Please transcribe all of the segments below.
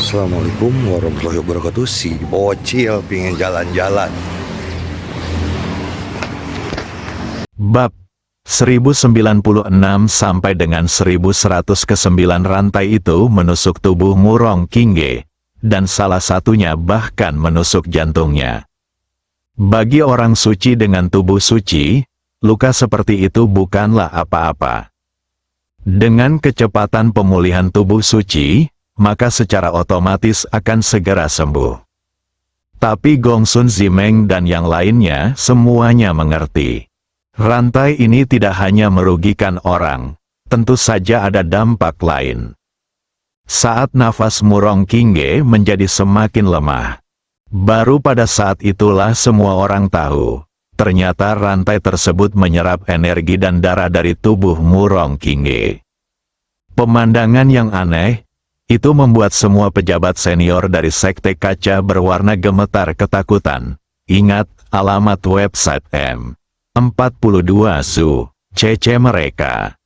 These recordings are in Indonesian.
Assalamualaikum warahmatullahi wabarakatuh. Si bocil pingin jalan-jalan. Bab 1096 sampai dengan 1109 rantai itu menusuk tubuh Murong Kingge, dan salah satunya bahkan menusuk jantungnya. Bagi orang suci dengan tubuh suci, luka seperti itu bukanlah apa-apa. Dengan kecepatan pemulihan tubuh suci, maka secara otomatis akan segera sembuh. Tapi Gongsun Zimeng dan yang lainnya semuanya mengerti. Rantai ini tidak hanya merugikan orang, tentu saja ada dampak lain. Saat nafas Murong Kingge menjadi semakin lemah, baru pada saat itulah semua orang tahu, ternyata rantai tersebut menyerap energi dan darah dari tubuh Murong Kingge. Pemandangan yang aneh, itu membuat semua pejabat senior dari Sekte Kaca berwarna gemetar ketakutan. Ingat, alamat website M42 Su, CC mereka.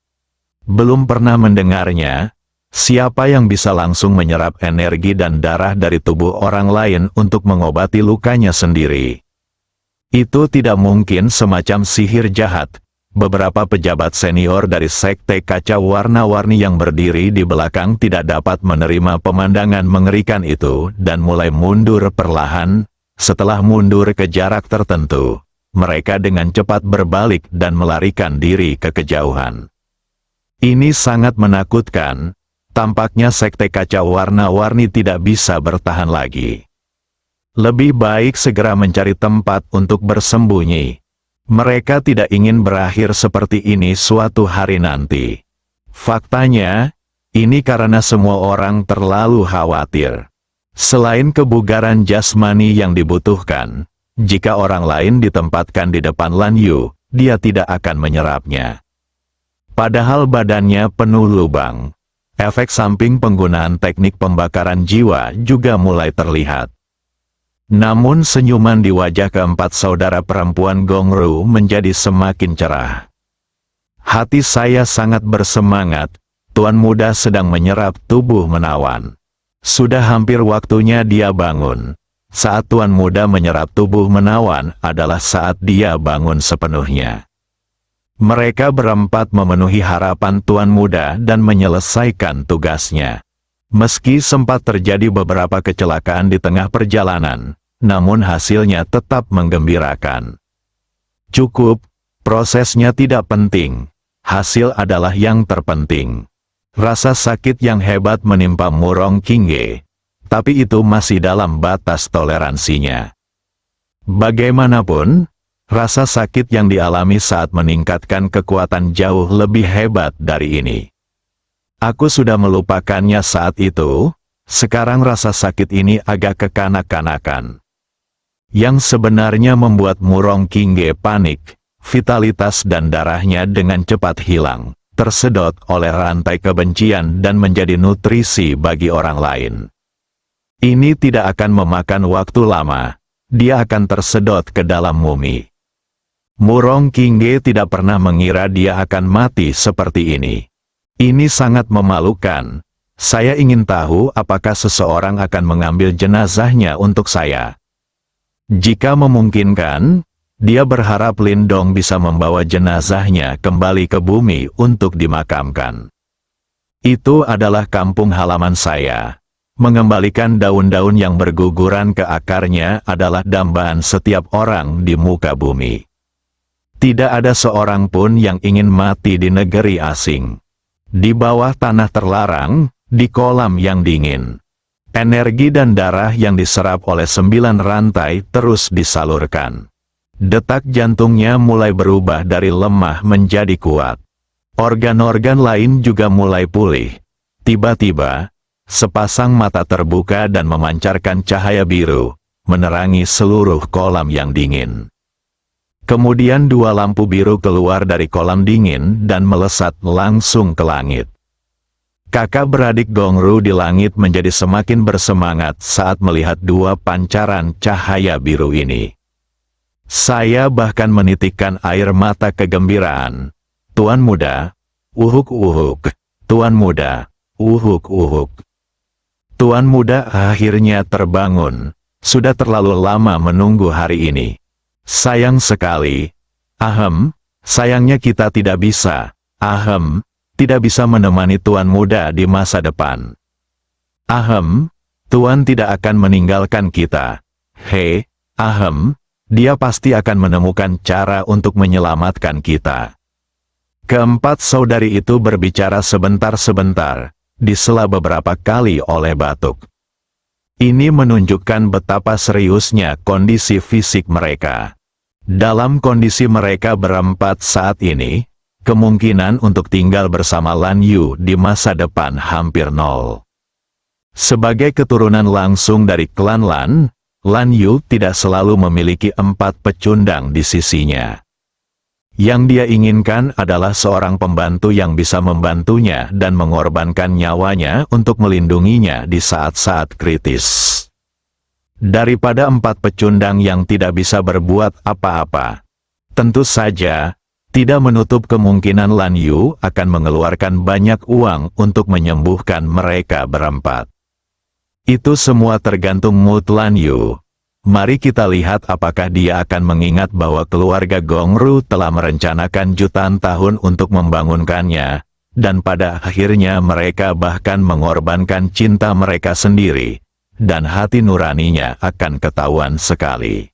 Belum pernah mendengarnya, siapa yang bisa langsung menyerap energi dan darah dari tubuh orang lain untuk mengobati lukanya sendiri. Itu tidak mungkin semacam sihir jahat. Beberapa pejabat senior dari Sekte Kaca warna-warni yang berdiri di belakang tidak dapat menerima pemandangan mengerikan itu dan mulai mundur perlahan. Setelah mundur ke jarak tertentu, mereka dengan cepat berbalik dan melarikan diri ke kejauhan. Ini sangat menakutkan. Tampaknya Sekte Kaca warna-warni tidak bisa bertahan lagi. Lebih baik segera mencari tempat untuk bersembunyi. Mereka tidak ingin berakhir seperti ini suatu hari nanti. Faktanya, ini karena semua orang terlalu khawatir. Selain kebugaran jasmani yang dibutuhkan, jika orang lain ditempatkan di depan Lan Yu, dia tidak akan menyerapnya. Padahal badannya penuh lubang. Efek samping penggunaan teknik pembakaran jiwa juga mulai terlihat. Namun senyuman di wajah keempat saudara perempuan Gongru menjadi semakin cerah. Hati saya sangat bersemangat, Tuan Muda sedang menyerap tubuh menawan. Sudah hampir waktunya dia bangun. Saat Tuan Muda menyerap tubuh menawan adalah saat dia bangun sepenuhnya. Mereka berempat memenuhi harapan Tuan Muda dan menyelesaikan tugasnya. Meski sempat terjadi beberapa kecelakaan di tengah perjalanan, namun hasilnya tetap menggembirakan. Cukup, prosesnya tidak penting. Hasil adalah yang terpenting. Rasa sakit yang hebat menimpa Murong Kingge, tapi itu masih dalam batas toleransinya. Bagaimanapun, rasa sakit yang dialami saat meningkatkan kekuatan jauh lebih hebat dari ini. Aku sudah melupakannya saat itu, sekarang rasa sakit ini agak kekanak-kanakan. Yang sebenarnya membuat Murong Kingge panik, vitalitas dan darahnya dengan cepat hilang, tersedot oleh rantai kebencian dan menjadi nutrisi bagi orang lain. Ini tidak akan memakan waktu lama, dia akan tersedot ke dalam mumi. Murong Kingge tidak pernah mengira dia akan mati seperti ini. Ini sangat memalukan. Saya ingin tahu apakah seseorang akan mengambil jenazahnya untuk saya. Jika memungkinkan, dia berharap Lindong bisa membawa jenazahnya kembali ke bumi untuk dimakamkan. Itu adalah kampung halaman saya. Mengembalikan daun-daun yang berguguran ke akarnya adalah dambaan setiap orang di muka bumi. Tidak ada seorang pun yang ingin mati di negeri asing. Di bawah tanah terlarang, di kolam yang dingin. Energi dan darah yang diserap oleh 9 rantai terus disalurkan. Detak jantungnya mulai berubah dari lemah menjadi kuat. Organ-organ lain juga mulai pulih. Tiba-tiba, sepasang mata terbuka dan memancarkan cahaya biru, menerangi seluruh kolam yang dingin. Kemudian 2 lampu biru keluar dari kolam dingin dan melesat langsung ke langit. Kakak beradik Gongru di langit menjadi semakin bersemangat saat melihat 2 pancaran cahaya biru ini. Saya bahkan menitikkan air mata kegembiraan. Tuan Muda, uhuk-uhuk, Tuan Muda, uhuk-uhuk. Tuan muda akhirnya terbangun. Sudah terlalu lama menunggu hari ini. Sayang sekali. Sayangnya kita tidak bisa. Tidak bisa menemani Tuan muda di masa depan. Tuan tidak akan meninggalkan kita. Dia pasti akan menemukan cara untuk menyelamatkan kita. Keempat saudari itu berbicara sebentar-sebentar, disela beberapa kali oleh batuk. Ini menunjukkan betapa seriusnya kondisi fisik mereka. Dalam kondisi mereka berempat saat ini, kemungkinan untuk tinggal bersama Lan Yu di masa depan hampir nol. Sebagai keturunan langsung dari klan Lan, Lan Yu tidak selalu memiliki 4 pecundang di sisinya. Yang dia inginkan adalah seorang pembantu yang bisa membantunya dan mengorbankan nyawanya untuk melindunginya di saat-saat kritis. Daripada 4 pecundang yang tidak bisa berbuat apa-apa. Tentu saja, tidak menutup kemungkinan Lan Yu akan mengeluarkan banyak uang untuk menyembuhkan mereka berempat. Itu semua tergantung mood Lan Yu. Mari kita lihat apakah dia akan mengingat bahwa keluarga Gongru telah merencanakan jutaan tahun untuk membangunkannya, dan pada akhirnya mereka bahkan mengorbankan cinta mereka sendiri, dan hati nuraninya akan ketahuan sekali.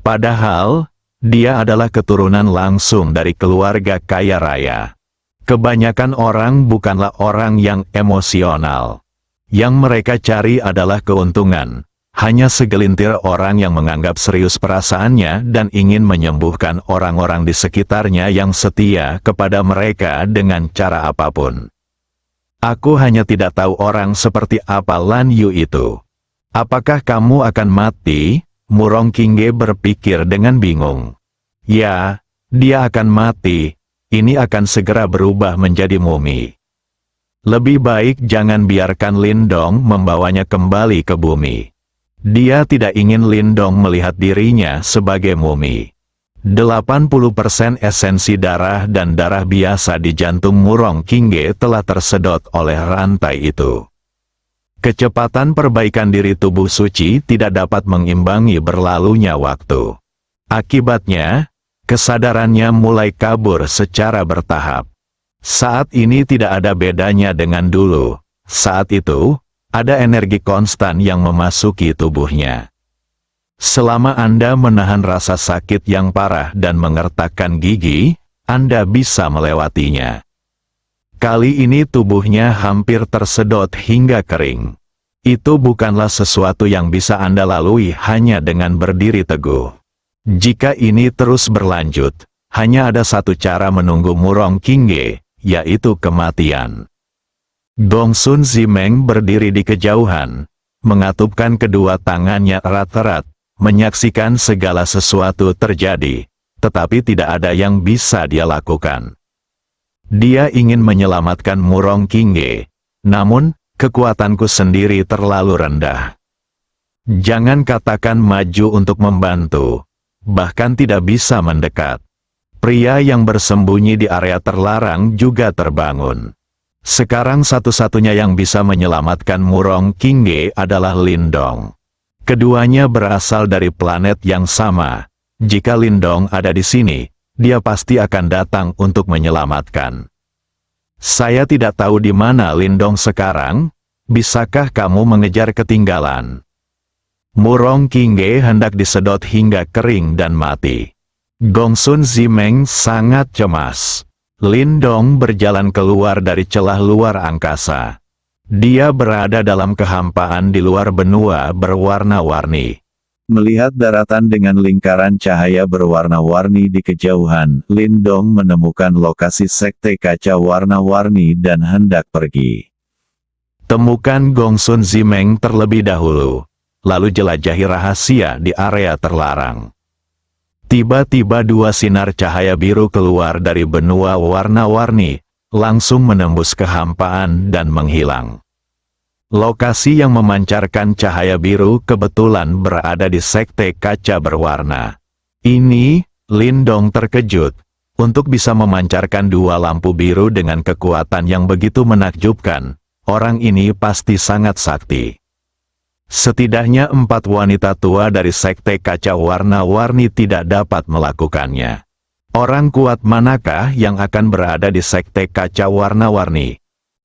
Padahal, dia adalah keturunan langsung dari keluarga kaya raya. Kebanyakan orang bukanlah orang yang emosional. Yang mereka cari adalah keuntungan. Hanya segelintir orang yang menganggap serius perasaannya dan ingin menyembuhkan orang-orang di sekitarnya yang setia kepada mereka dengan cara apapun. Aku hanya tidak tahu orang seperti apa Lan Yu itu. Apakah kamu akan mati? Murong Qingge berpikir dengan bingung. Ya, dia akan mati. Ini akan segera berubah menjadi mumi. Lebih baik jangan biarkan Lindong membawanya kembali ke bumi. Dia tidak ingin Lindong melihat dirinya sebagai mumi. 80% esensi darah dan darah biasa di jantung Murong Qingge telah tersedot oleh rantai itu. Kecepatan perbaikan diri tubuh suci tidak dapat mengimbangi berlalunya waktu. Akibatnya, kesadarannya mulai kabur secara bertahap. Saat ini tidak ada bedanya dengan dulu. Saat itu, ada energi konstan yang memasuki tubuhnya. Selama Anda menahan rasa sakit yang parah dan mengertakkan gigi, Anda bisa melewatinya. Kali ini tubuhnya hampir tersedot hingga kering. Itu bukanlah sesuatu yang bisa Anda lalui hanya dengan berdiri teguh. Jika ini terus berlanjut, hanya ada satu cara menunggu Murong Qingge, yaitu kematian. Gongsun Zimeng berdiri di kejauhan, mengatupkan kedua tangannya erat-erat, menyaksikan segala sesuatu terjadi, tetapi tidak ada yang bisa dia lakukan. Dia ingin menyelamatkan Murong Qingge, namun, kekuatanku sendiri terlalu rendah. Jangan katakan maju untuk membantu, bahkan tidak bisa mendekat. Pria yang bersembunyi di area terlarang juga terbangun. Sekarang satu-satunya yang bisa menyelamatkan Murong Qingge adalah Lindong. Keduanya berasal dari planet yang sama. Jika Lindong ada di sini, dia pasti akan datang untuk menyelamatkan. Saya tidak tahu di mana Lindong sekarang. Bisakah kamu mengejar ketinggalan? Murong Qingge hendak disedot hingga kering dan mati. Gongsun Zimeng sangat cemas. Lindong berjalan keluar dari celah luar angkasa. Dia berada dalam kehampaan di luar benua berwarna-warni. Melihat daratan dengan lingkaran cahaya berwarna-warni di kejauhan, Lindong menemukan lokasi sekte kaca warna-warni dan hendak pergi. Temukan Gongsun Zimeng terlebih dahulu, lalu jelajahi rahasia di area terlarang. Tiba-tiba dua sinar cahaya biru keluar dari benua warna-warni, langsung menembus kehampaan dan menghilang. Lokasi yang memancarkan cahaya biru kebetulan berada di sekte kaca berwarna. Ini, Lindong terkejut. Untuk bisa memancarkan dua lampu biru dengan kekuatan yang begitu menakjubkan, orang ini pasti sangat sakti. Setidaknya 4 wanita tua dari sekte kaca warna-warni tidak dapat melakukannya. Orang kuat manakah yang akan berada di sekte kaca warna-warni?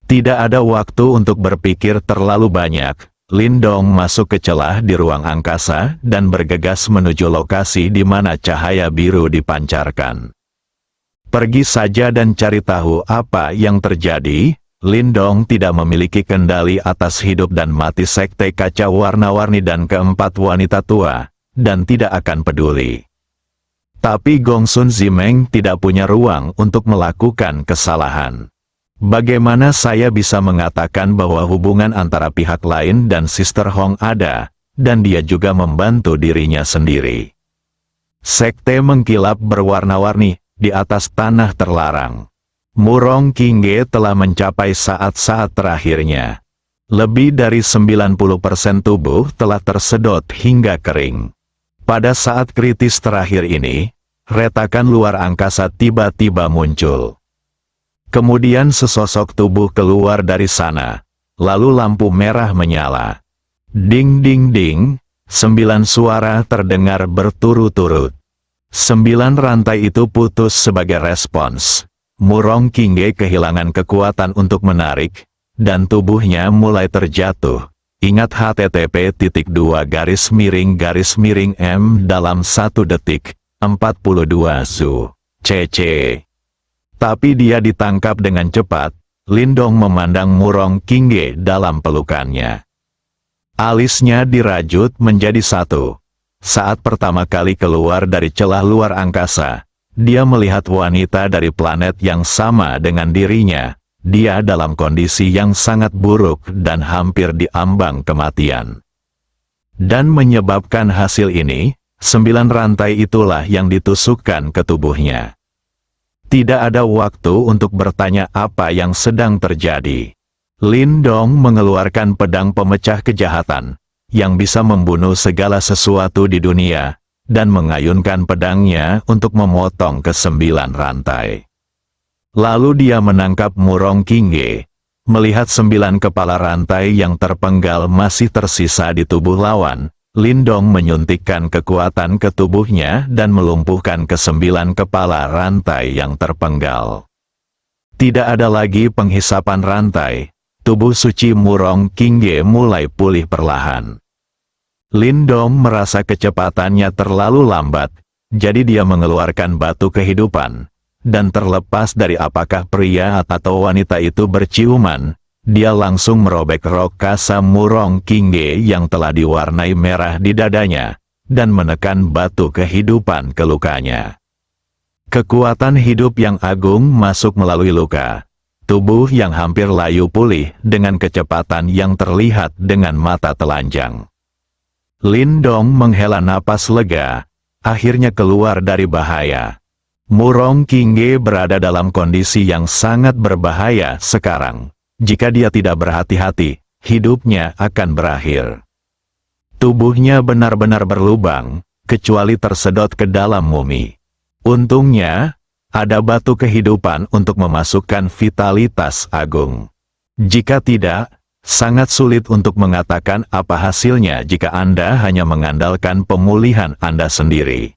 Tidak ada waktu untuk berpikir terlalu banyak. Lindong masuk ke celah di ruang angkasa dan bergegas menuju lokasi di mana cahaya biru dipancarkan. Pergi saja dan cari tahu apa yang terjadi. Lindong tidak memiliki kendali atas hidup dan mati sekte kaca warna-warni dan keempat wanita tua, dan tidak akan peduli. Tapi Gongsun Zimeng tidak punya ruang untuk melakukan kesalahan. Bagaimana saya bisa mengatakan bahwa hubungan antara pihak lain dan Sister Hong ada, dan dia juga membantu dirinya sendiri? Sekte mengkilap berwarna-warni di atas tanah terlarang. Murong Qingge telah mencapai saat-saat terakhirnya. Lebih dari 90% tubuh telah tersedot hingga kering. Pada saat kritis terakhir ini, retakan luar angkasa tiba-tiba muncul. Kemudian sesosok tubuh keluar dari sana. Lalu lampu merah menyala. Ding ding ding, 9 suara terdengar berturut-turut. 9 rantai itu putus sebagai respons. Murong Qingge kehilangan kekuatan untuk menarik, dan tubuhnya mulai terjatuh. Ingat http://m dalam 1 detik, 42 zu. cc. Tapi dia ditangkap dengan cepat. Lindong memandang Murong Qingge dalam pelukannya. Alisnya dirajut menjadi satu. Saat pertama kali keluar dari celah luar angkasa, dia melihat wanita dari planet yang sama dengan dirinya. Dia dalam kondisi yang sangat buruk dan hampir diambang kematian. Dan menyebabkan hasil ini, 9 rantai itulah yang ditusukkan ke tubuhnya. Tidak ada waktu untuk bertanya apa yang sedang terjadi. Lindong mengeluarkan pedang pemecah kejahatan, yang bisa membunuh segala sesuatu di dunia, dan mengayunkan pedangnya untuk memotong ke-9 rantai. Lalu dia menangkap Murong Qingge. Melihat 9 kepala rantai yang terpenggal masih tersisa di tubuh lawan, Lindong menyuntikkan kekuatan ke tubuhnya dan melumpuhkan ke-9 kepala rantai yang terpenggal. Tidak ada lagi penghisapan rantai. Tubuh suci Murong Qingge mulai pulih perlahan. Lindong merasa kecepatannya terlalu lambat, jadi dia mengeluarkan batu kehidupan. Dan terlepas dari apakah pria atau wanita itu berciuman, dia langsung merobek rok kasa Murong Qingge yang telah diwarnai merah di dadanya, dan menekan batu kehidupan ke lukanya. Kekuatan hidup yang agung masuk melalui luka. Tubuh yang hampir layu pulih dengan kecepatan yang terlihat dengan mata telanjang. Lindong menghela napas lega, akhirnya keluar dari bahaya. Murong Qingge berada dalam kondisi yang sangat berbahaya sekarang. Jika dia tidak berhati-hati, hidupnya akan berakhir. Tubuhnya benar-benar berlubang, kecuali tersedot ke dalam mumi. Untungnya, ada batu kehidupan untuk memasukkan vitalitas agung. Jika tidak, sangat sulit untuk mengatakan apa hasilnya jika Anda hanya mengandalkan pemulihan Anda sendiri.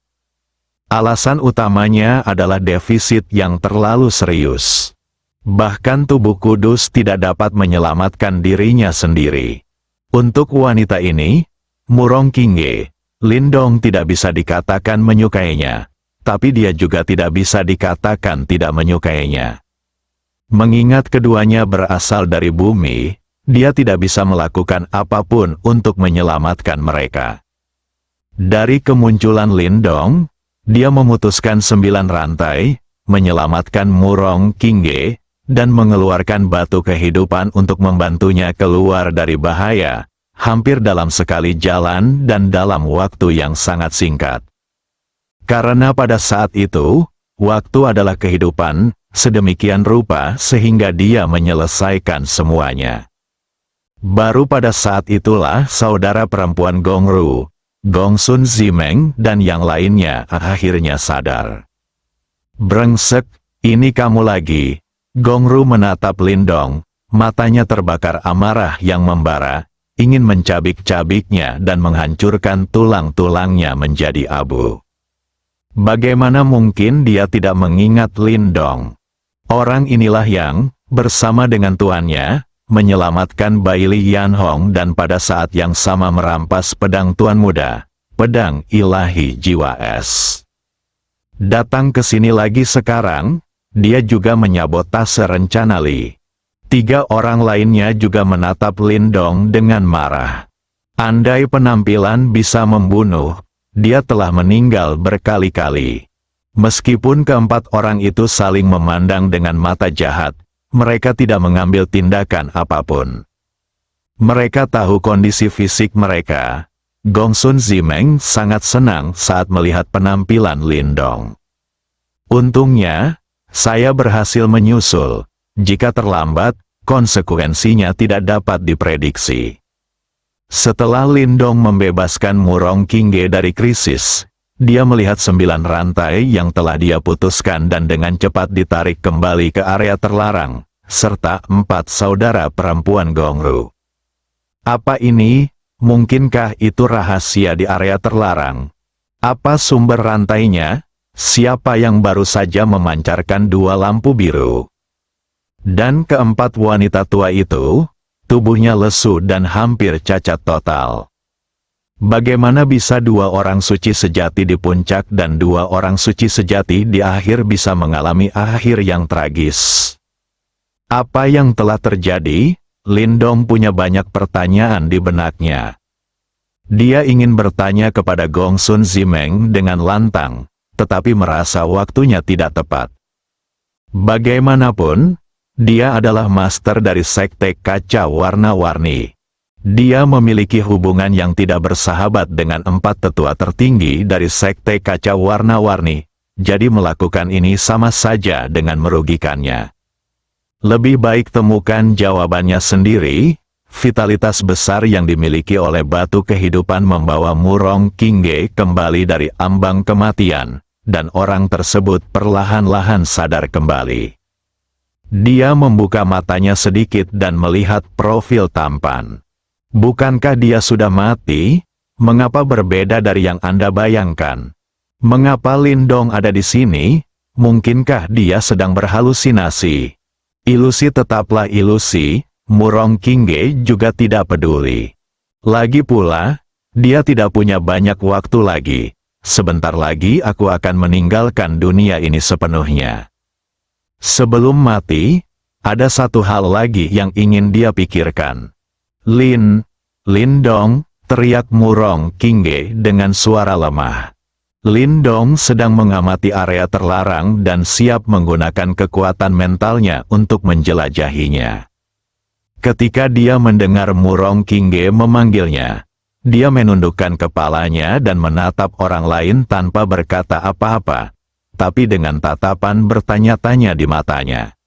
Alasan utamanya adalah defisit yang terlalu serius. Bahkan tubuh kudus tidak dapat menyelamatkan dirinya sendiri. Untuk wanita ini, Murong Qingge, Lindong tidak bisa dikatakan menyukainya, tapi dia juga tidak bisa dikatakan tidak menyukainya. Mengingat keduanya berasal dari bumi, dia tidak bisa melakukan apapun untuk menyelamatkan mereka. Dari kemunculan Lindong, dia memutuskan 9 rantai, menyelamatkan Murong Qingge, dan mengeluarkan batu kehidupan untuk membantunya keluar dari bahaya, hampir dalam sekali jalan dan dalam waktu yang sangat singkat. Karena pada saat itu, waktu adalah kehidupan, sedemikian rupa sehingga dia menyelesaikan semuanya. Baru pada saat itulah saudara perempuan Gongru, Gongsun Zimeng dan yang lainnya akhirnya sadar. Brengsek, ini kamu lagi. Gongru menatap Lindong, Matanya terbakar amarah yang membara, ingin mencabik-cabiknya dan menghancurkan tulang-tulangnya menjadi abu. Bagaimana mungkin dia tidak mengingat Lindong? Orang inilah yang, bersama dengan tuannya, menyelamatkan Bai Li Yanhong dan pada saat yang sama merampas pedang tuan muda, pedang ilahi jiwa es. Datang ke sini lagi sekarang, dia juga menyabotase rencana Li. 3 orang lainnya juga menatap Lindong dengan marah. Andai penampilan bisa membunuh, dia telah meninggal berkali-kali. Meskipun keempat orang itu saling memandang dengan mata jahat, mereka tidak mengambil tindakan apapun. Mereka tahu kondisi fisik mereka. Gongsun Zimeng sangat senang saat melihat penampilan Lindong. Untungnya, saya berhasil menyusul. Jika terlambat, konsekuensinya tidak dapat diprediksi. Setelah Lindong membebaskan Murong Qingge dari krisis, dia melihat 9 rantai yang telah dia putuskan dan dengan cepat ditarik kembali ke area terlarang, serta 4 saudara perempuan Gongru. Apa ini? Mungkinkah itu rahasia di area terlarang? Apa sumber rantainya? Siapa yang baru saja memancarkan 2 lampu biru? Dan keempat wanita tua itu, tubuhnya lesu dan hampir cacat total. Bagaimana bisa 2 orang suci sejati di puncak dan 2 orang suci sejati di akhir bisa mengalami akhir yang tragis? Apa yang telah terjadi? Lindong punya banyak pertanyaan di benaknya. Dia ingin bertanya kepada Gongsun Zimeng dengan lantang, tetapi merasa waktunya tidak tepat. Bagaimanapun, dia adalah master dari sekte kaca warna-warni. Dia memiliki hubungan yang tidak bersahabat dengan 4 tetua tertinggi dari sekte kaca warna-warni, jadi melakukan ini sama saja dengan merugikannya. Lebih baik temukan jawabannya sendiri. Vitalitas besar yang dimiliki oleh batu kehidupan membawa Murong Qingge kembali dari ambang kematian, dan orang tersebut perlahan-lahan sadar kembali. Dia membuka matanya sedikit dan melihat profil tampan. Bukankah dia sudah mati? Mengapa berbeda dari yang Anda bayangkan? Mengapa Lindong ada di sini? Mungkinkah dia sedang berhalusinasi? Ilusi tetaplah ilusi. Murong Qingge juga tidak peduli. Lagi pula, dia tidak punya banyak waktu lagi. Sebentar lagi aku akan meninggalkan dunia ini sepenuhnya. Sebelum mati, ada satu hal lagi yang ingin dia pikirkan. Lindong, teriak Murong Qingge dengan suara lemah. Lindong sedang mengamati area terlarang dan siap menggunakan kekuatan mentalnya untuk menjelajahinya. Ketika dia mendengar Murong Qingge memanggilnya, dia menundukkan kepalanya dan menatap orang lain tanpa berkata apa-apa, tapi dengan tatapan bertanya-tanya di matanya.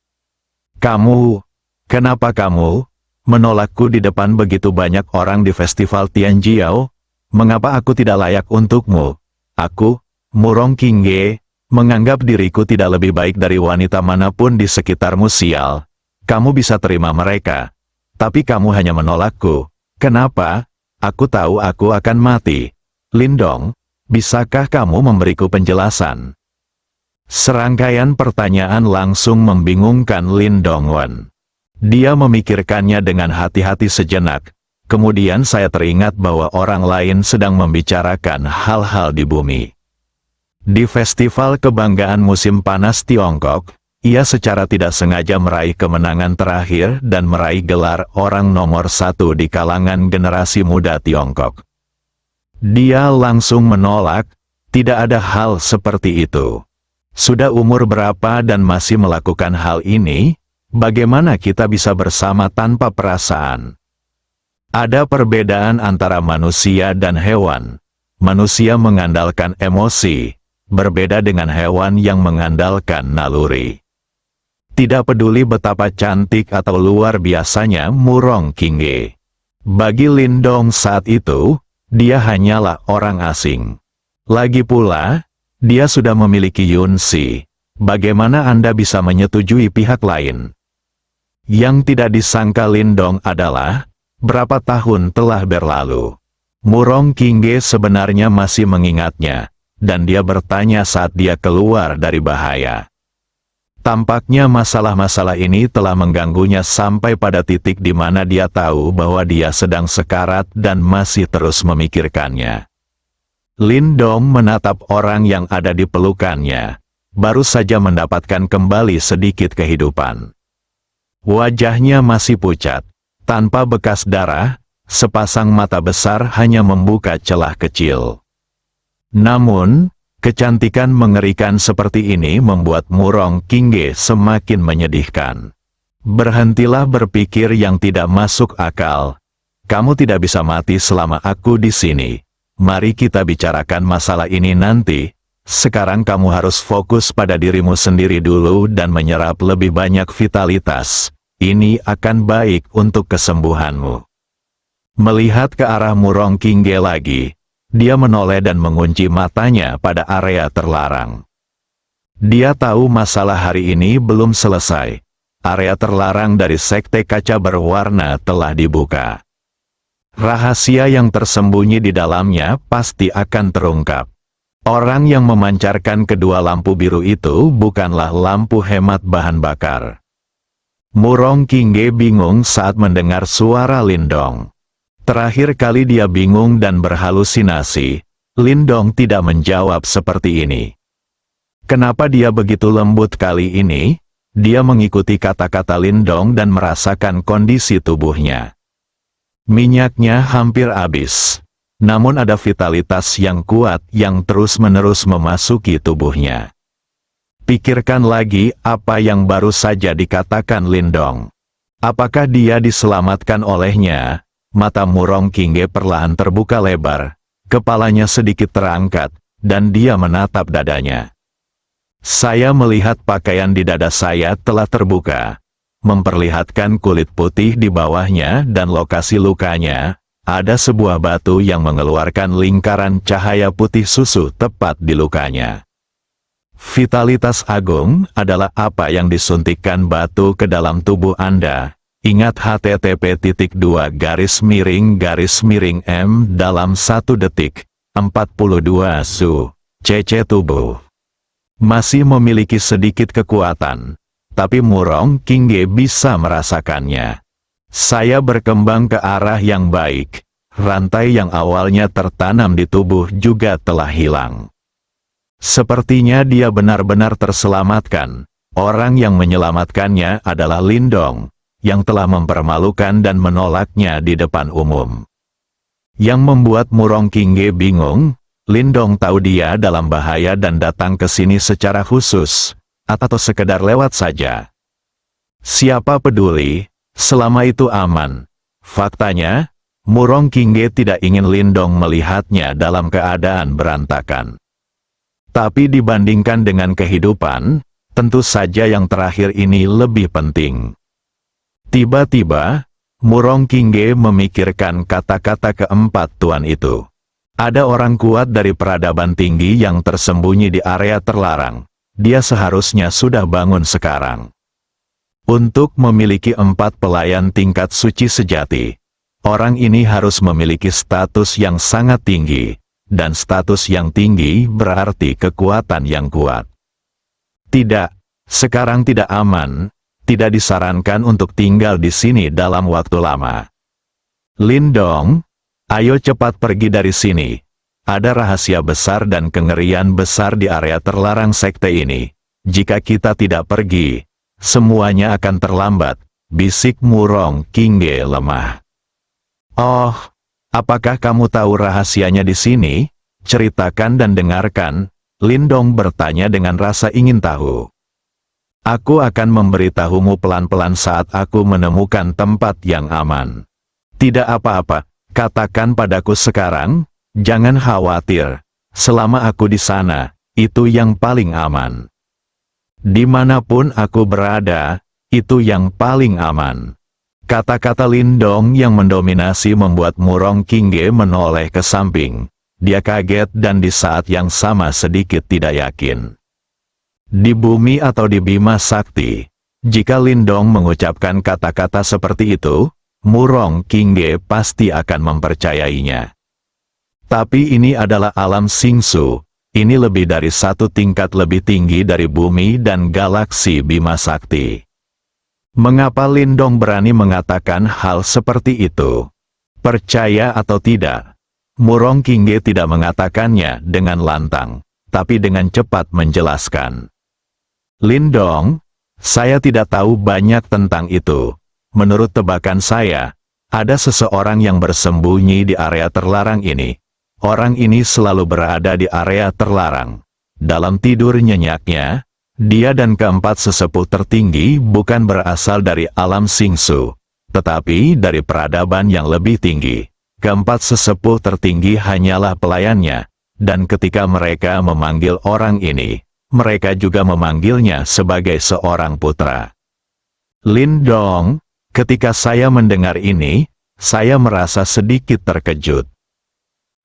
Kenapa kamu menolakku di depan begitu banyak orang di festival Tianjiao? Mengapa aku tidak layak untukmu? Aku, Murong Qingge, menganggap diriku tidak lebih baik dari wanita manapun di sekitarmu sial. Kamu bisa terima mereka. Tapi kamu hanya menolakku. Kenapa? Aku tahu aku akan mati. Lindong, bisakah kamu memberiku penjelasan? Serangkaian pertanyaan langsung membingungkan Lindong Wen. Dia memikirkannya dengan hati-hati sejenak. Kemudian saya teringat bahwa orang lain sedang membicarakan hal-hal di bumi. Di festival kebanggaan musim panas Tiongkok, ia secara tidak sengaja meraih kemenangan terakhir dan meraih gelar orang nomor 1 di kalangan generasi muda Tiongkok. Dia langsung menolak, tidak ada hal seperti itu. Sudah umur berapa dan masih melakukan hal ini? Bagaimana kita bisa bersama tanpa perasaan? Ada perbedaan antara manusia dan hewan. Manusia mengandalkan emosi, berbeda dengan hewan yang mengandalkan naluri. Tidak peduli betapa cantik atau luar biasanya Murong Qingge. Bagi Lindong saat itu, dia hanyalah orang asing. Lagi pula, dia sudah memiliki Yunsi. Bagaimana Anda bisa menyetujui pihak lain? Yang tidak disangka Lindong adalah, berapa tahun telah berlalu. Murong Qingge sebenarnya masih mengingatnya, dan dia bertanya saat dia keluar dari bahaya. Tampaknya masalah-masalah ini telah mengganggunya sampai pada titik di mana dia tahu bahwa dia sedang sekarat dan masih terus memikirkannya. Lindong menatap orang yang ada di pelukannya, baru saja mendapatkan kembali sedikit kehidupan. Wajahnya masih pucat, tanpa bekas darah, sepasang mata besar hanya membuka celah kecil. Namun, kecantikan mengerikan seperti ini membuat Murong Qingge semakin menyedihkan. Berhentilah berpikir yang tidak masuk akal. Kamu tidak bisa mati selama aku di sini. Mari kita bicarakan masalah ini nanti. Sekarang kamu harus fokus pada dirimu sendiri dulu dan menyerap lebih banyak vitalitas. Ini akan baik untuk kesembuhanmu. Melihat ke arah Murong Qingge lagi, dia menoleh dan mengunci matanya pada area terlarang. Dia tahu masalah hari ini belum selesai. Area terlarang dari Sekte Kaca Berwarna telah dibuka. Rahasia yang tersembunyi di dalamnya pasti akan terungkap. Orang yang memancarkan kedua lampu biru itu bukanlah lampu hemat bahan bakar. Murong Qingge bingung saat mendengar suara Lindong. Terakhir kali dia bingung dan berhalusinasi, Lindong tidak menjawab seperti ini. Kenapa dia begitu lembut kali ini? Dia mengikuti kata-kata Lindong dan merasakan kondisi tubuhnya. Minyaknya hampir habis. Namun ada vitalitas yang kuat yang terus-menerus memasuki tubuhnya. Pikirkan lagi apa yang baru saja dikatakan Lindong. Apakah dia diselamatkan olehnya? Mata Murong Qingge perlahan terbuka lebar, kepalanya sedikit terangkat, dan dia menatap dadanya. Saya melihat pakaian di dada saya telah terbuka, memperlihatkan kulit putih di bawahnya dan lokasi lukanya. Ada sebuah batu yang mengeluarkan lingkaran cahaya putih susu tepat di lukanya. Vitalitas agung adalah apa yang disuntikkan batu ke dalam tubuh Anda. Ingat http://m dalam 1 detik, 42 su, cc tubuh. Masih memiliki sedikit kekuatan, tapi Murong Qingge bisa merasakannya. Saya berkembang ke arah yang baik. Rantai yang awalnya tertanam di tubuh juga telah hilang. Sepertinya dia benar-benar terselamatkan. Orang yang menyelamatkannya adalah Lindong, yang telah mempermalukan dan menolaknya di depan umum. Yang membuat Murong Qingge bingung, Lindong tahu dia dalam bahaya dan datang ke sini secara khusus, atau sekedar lewat saja. Siapa peduli? Selama itu aman. Faktanya, Murong Qingge tidak ingin Lindong melihatnya dalam keadaan berantakan. Tapi dibandingkan dengan kehidupan, tentu saja yang terakhir ini lebih penting. Tiba-tiba, Murong Qingge memikirkan kata-kata keempat tuan itu. Ada orang kuat dari peradaban tinggi yang tersembunyi di area terlarang. Dia seharusnya sudah bangun sekarang. Untuk memiliki 4 pelayan tingkat suci sejati, orang ini harus memiliki status yang sangat tinggi, dan status yang tinggi berarti kekuatan yang kuat. Tidak, sekarang tidak aman, tidak disarankan untuk tinggal di sini dalam waktu lama. Lindong, ayo cepat pergi dari sini. Ada rahasia besar dan kengerian besar di area terlarang sekte ini. Jika kita tidak pergi, semuanya akan terlambat, bisik Murong Qingge lemah. Oh, apakah kamu tahu rahasianya di sini? Ceritakan dan dengarkan, Lindong bertanya dengan rasa ingin tahu. Aku akan memberitahumu pelan-pelan saat aku menemukan tempat yang aman. Tidak apa-apa, katakan padaku sekarang, jangan khawatir, selama aku di sana, itu yang paling aman. Dimanapun aku berada, itu yang paling aman. Kata-kata Lindong yang mendominasi membuat Murong Qingge menoleh ke samping. Dia kaget dan di saat yang sama sedikit tidak yakin. Di bumi atau di Bima Sakti, Jika Lindong mengucapkan kata-kata seperti itu, Murong Qingge pasti akan mempercayainya. Tapi ini adalah alam Xingsu, ini lebih dari satu tingkat lebih tinggi dari bumi dan galaksi Bima Sakti. Mengapa Lindong berani mengatakan hal seperti itu? Percaya atau tidak? Murong Qingge tidak mengatakannya dengan lantang, tapi dengan cepat menjelaskan. Lindong, saya tidak tahu banyak tentang itu. Menurut tebakan saya, ada seseorang yang bersembunyi di area terlarang ini. Orang ini selalu berada di area terlarang. Dalam tidur nyenyaknya, dia dan keempat sesepuh tertinggi bukan berasal dari alam Xingsu, tetapi dari peradaban yang lebih tinggi. Keempat sesepuh tertinggi hanyalah pelayannya, dan ketika mereka memanggil orang ini, mereka juga memanggilnya sebagai seorang putra. Lindong, ketika saya mendengar ini, saya merasa sedikit terkejut.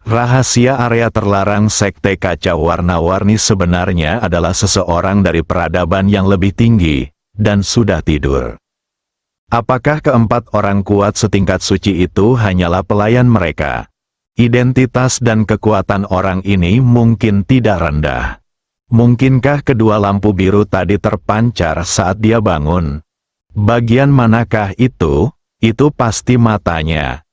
Rahasia area terlarang Sekte Kaca Warna-Warni sebenarnya adalah seseorang dari peradaban yang lebih tinggi, dan sudah tidur. Apakah keempat orang kuat setingkat suci itu hanyalah pelayan mereka? Identitas dan kekuatan orang ini mungkin tidak rendah. Mungkinkah kedua lampu biru tadi terpancar saat dia bangun? Bagian manakah itu? Itu pasti matanya.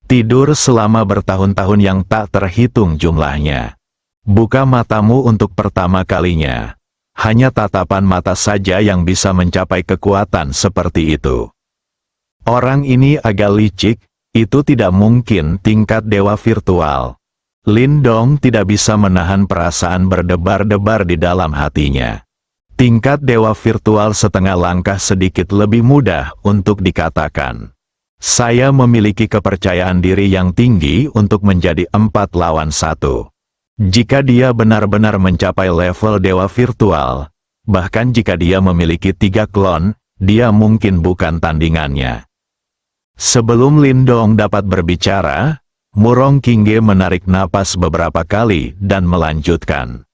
Tidur selama bertahun-tahun yang tak terhitung jumlahnya. Buka matamu untuk pertama kalinya. Hanya tatapan mata saja yang bisa mencapai kekuatan seperti itu. Orang ini agak licik, itu tidak mungkin tingkat dewa virtual. Lindong tidak bisa menahan perasaan berdebar-debar di dalam hatinya. Tingkat dewa virtual setengah langkah sedikit lebih mudah untuk dikatakan. Saya memiliki kepercayaan diri yang tinggi untuk menjadi 4 lawan 1. Jika dia benar-benar mencapai level dewa virtual, bahkan jika dia memiliki 3 klon, dia mungkin bukan tandingannya. Sebelum Lindong dapat berbicara, Murong Qingge menarik napas beberapa kali dan melanjutkan.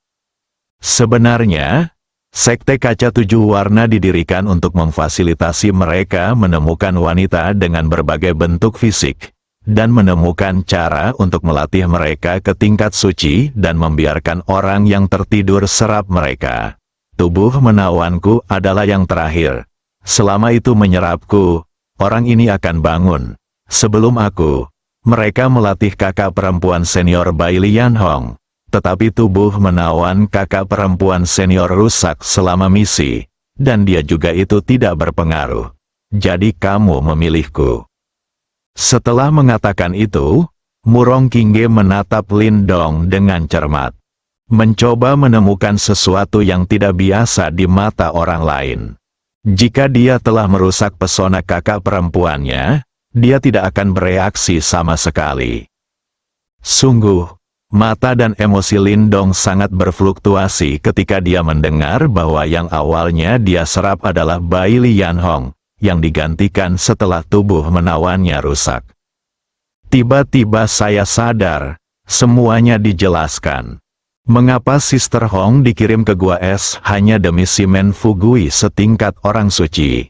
Sebenarnya, Sekte Kaca 7 Warna didirikan untuk memfasilitasi mereka menemukan wanita dengan berbagai bentuk fisik, dan menemukan cara untuk melatih mereka ke tingkat suci dan membiarkan orang yang tertidur serap mereka. Tubuh menawanku adalah yang terakhir. Selama itu menyerapku, orang ini akan bangun. Sebelum aku, mereka melatih kakak perempuan senior Bai Lian Hong. Tetapi tubuh menawan kakak perempuan senior rusak selama misi, dan dia juga itu tidak berpengaruh. Jadi kamu memilihku. Setelah mengatakan itu, Murong Qingge menatap Lindong dengan cermat. Mencoba menemukan sesuatu yang tidak biasa di mata orang lain. Jika dia telah merusak pesona kakak perempuannya, dia tidak akan bereaksi sama sekali. Sungguh, mata dan emosi Lindong sangat berfluktuasi ketika dia mendengar bahwa yang awalnya dia serap adalah Bai Lian Hong, yang digantikan setelah tubuh menawannya rusak. Tiba-tiba saya sadar, semuanya dijelaskan. Mengapa Sister Hong dikirim ke Gua Es hanya demi Simen Fugui setingkat orang suci?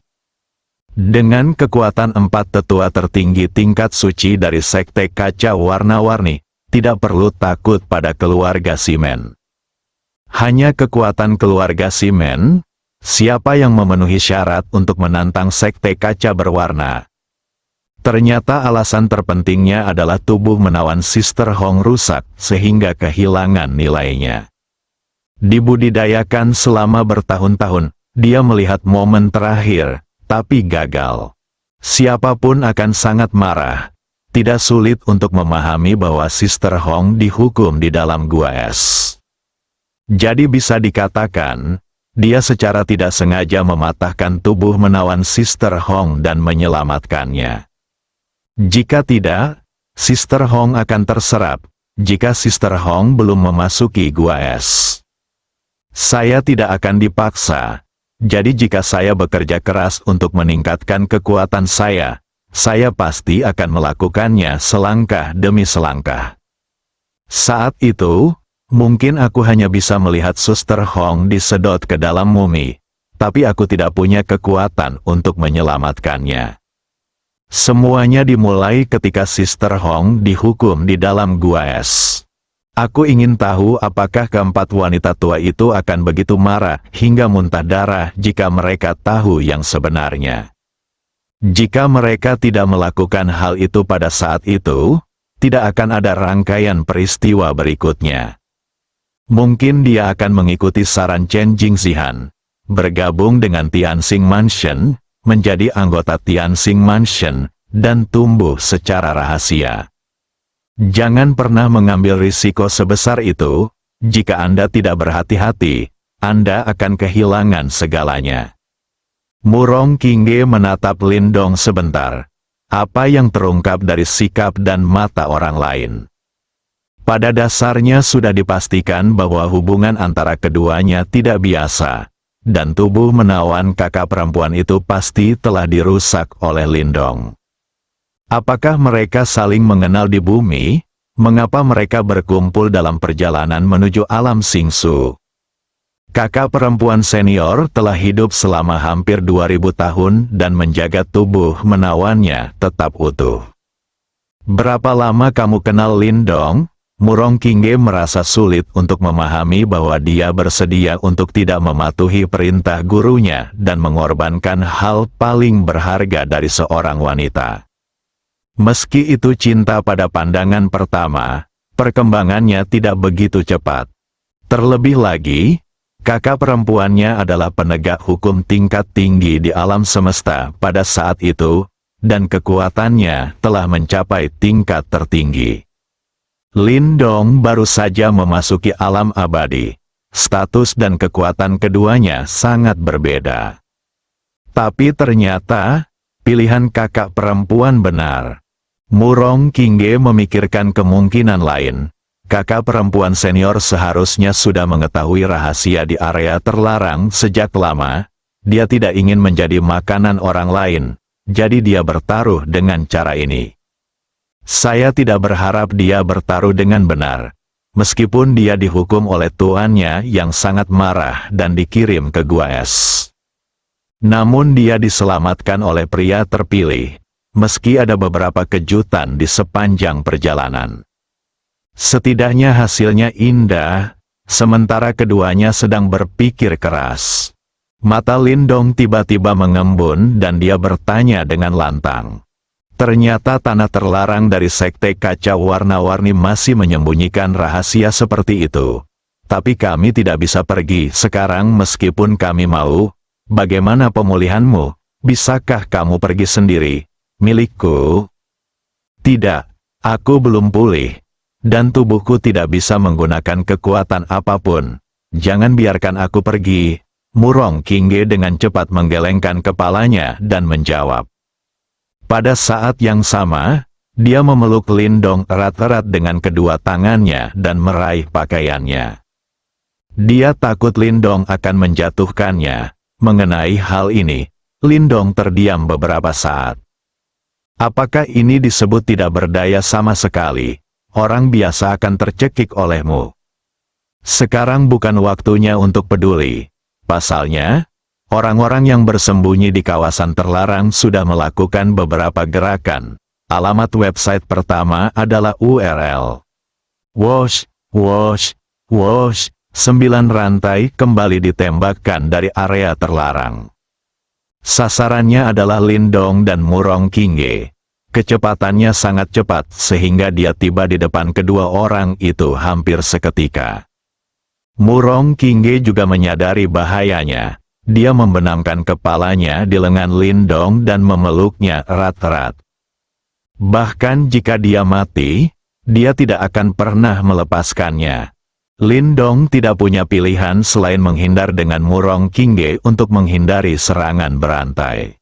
Dengan kekuatan 4 tetua tertinggi tingkat suci dari Sekte Kaca Warna-Warni, tidak perlu takut pada keluarga Simen. Hanya kekuatan keluarga Simen, siapa yang memenuhi syarat untuk menantang Sekte Kaca Berwarna? Ternyata alasan terpentingnya adalah tubuh menawan Sister Hong rusak sehingga kehilangan nilainya. Dibudidayakan selama bertahun-tahun, dia melihat momen terakhir, tapi gagal. Siapapun akan sangat marah. Tidak sulit untuk memahami bahwa Sister Hong dihukum di dalam Gua Es. Jadi bisa dikatakan, dia secara tidak sengaja mematahkan tubuh menawan Sister Hong dan menyelamatkannya. Jika tidak, Sister Hong akan terserap, jika Sister Hong belum memasuki Gua Es. Saya tidak akan dipaksa, jadi jika saya bekerja keras untuk meningkatkan kekuatan saya pasti akan melakukannya selangkah demi selangkah. Saat itu, mungkin aku hanya bisa melihat Suster Hong disedot ke dalam mumi, tapi aku tidak punya kekuatan untuk menyelamatkannya. Semuanya dimulai ketika Sister Hong dihukum di dalam gua es. Aku ingin tahu apakah keempat wanita tua itu akan begitu marah hingga muntah darah jika mereka tahu yang sebenarnya. Jika mereka tidak melakukan hal itu pada saat itu, tidak akan ada rangkaian peristiwa berikutnya. Mungkin dia akan mengikuti saran Chen Jingxihan, bergabung dengan Tianxing Mansion, menjadi anggota Tianxing Mansion, dan tumbuh secara rahasia. Jangan pernah mengambil risiko sebesar itu. Jika Anda tidak berhati-hati, Anda akan kehilangan segalanya. Murong Qingge menatap Lindong sebentar. Apa yang terungkap dari sikap dan mata orang lain? Pada dasarnya sudah dipastikan bahwa hubungan antara keduanya tidak biasa, dan tubuh menawan kakak perempuan itu pasti telah dirusak oleh Lindong. Apakah mereka saling mengenal di bumi? Mengapa mereka berkumpul dalam perjalanan menuju alam Xingsu? Kakak perempuan senior telah hidup selama hampir 2000 tahun dan menjaga tubuh menawannya tetap utuh. Berapa lama kamu kenal Lindong? Murong Qingge merasa sulit untuk memahami bahwa dia bersedia untuk tidak mematuhi perintah gurunya dan mengorbankan hal paling berharga dari seorang wanita. Meski itu cinta pada pandangan pertama, perkembangannya tidak begitu cepat. Terlebih lagi, kakak perempuannya adalah penegak hukum tingkat tinggi di alam semesta pada saat itu, dan kekuatannya telah mencapai tingkat tertinggi. Lindong baru saja memasuki alam abadi. Status dan kekuatan keduanya sangat berbeda. Tapi ternyata, pilihan kakak perempuan benar. Murong Qingge memikirkan kemungkinan lain. Kakak perempuan senior seharusnya sudah mengetahui rahasia di area terlarang sejak lama. Dia tidak ingin menjadi makanan orang lain, jadi dia bertaruh dengan cara ini. Saya tidak berharap dia bertaruh dengan benar. Meskipun dia dihukum oleh tuannya yang sangat marah dan dikirim ke gua es. Namun dia diselamatkan oleh pria terpilih. Meski ada beberapa kejutan di sepanjang perjalanan. Setidaknya hasilnya indah, sementara keduanya sedang berpikir keras. Mata Lindong tiba-tiba mengembun dan dia bertanya dengan lantang. Ternyata tanah terlarang dari sekte kaca warna-warni masih menyembunyikan rahasia seperti itu. Tapi kami tidak bisa pergi sekarang meskipun kami mau. Bagaimana pemulihanmu? Bisakah kamu pergi sendiri? Milikku? Tidak, aku belum pulih. Dan tubuhku tidak bisa menggunakan kekuatan apapun. Jangan biarkan aku pergi. Murong Qingge dengan cepat menggelengkan kepalanya dan menjawab. Pada saat yang sama, dia memeluk Lindong erat-erat dengan kedua tangannya dan meraih pakaiannya. Dia takut Lindong akan menjatuhkannya. Mengenai hal ini, Lindong terdiam beberapa saat. Apakah ini disebut tidak berdaya sama sekali? Orang biasa akan tercekik olehmu. Sekarang bukan waktunya untuk peduli. Pasalnya, orang-orang yang bersembunyi di kawasan terlarang sudah melakukan beberapa gerakan. Alamat website pertama adalah URL. Wosh, wosh, wosh, 9 rantai kembali ditembakkan dari area terlarang. Sasarannya adalah Lindong dan Murong Qingge. Kecepatannya sangat cepat sehingga dia tiba di depan kedua orang itu hampir seketika. Murong Qingge juga menyadari bahayanya. Dia membenamkan kepalanya di lengan Lindong dan memeluknya erat-erat. Bahkan jika dia mati, dia tidak akan pernah melepaskannya. Lindong tidak punya pilihan selain menghindar dengan Murong Qingge untuk menghindari serangan berantai.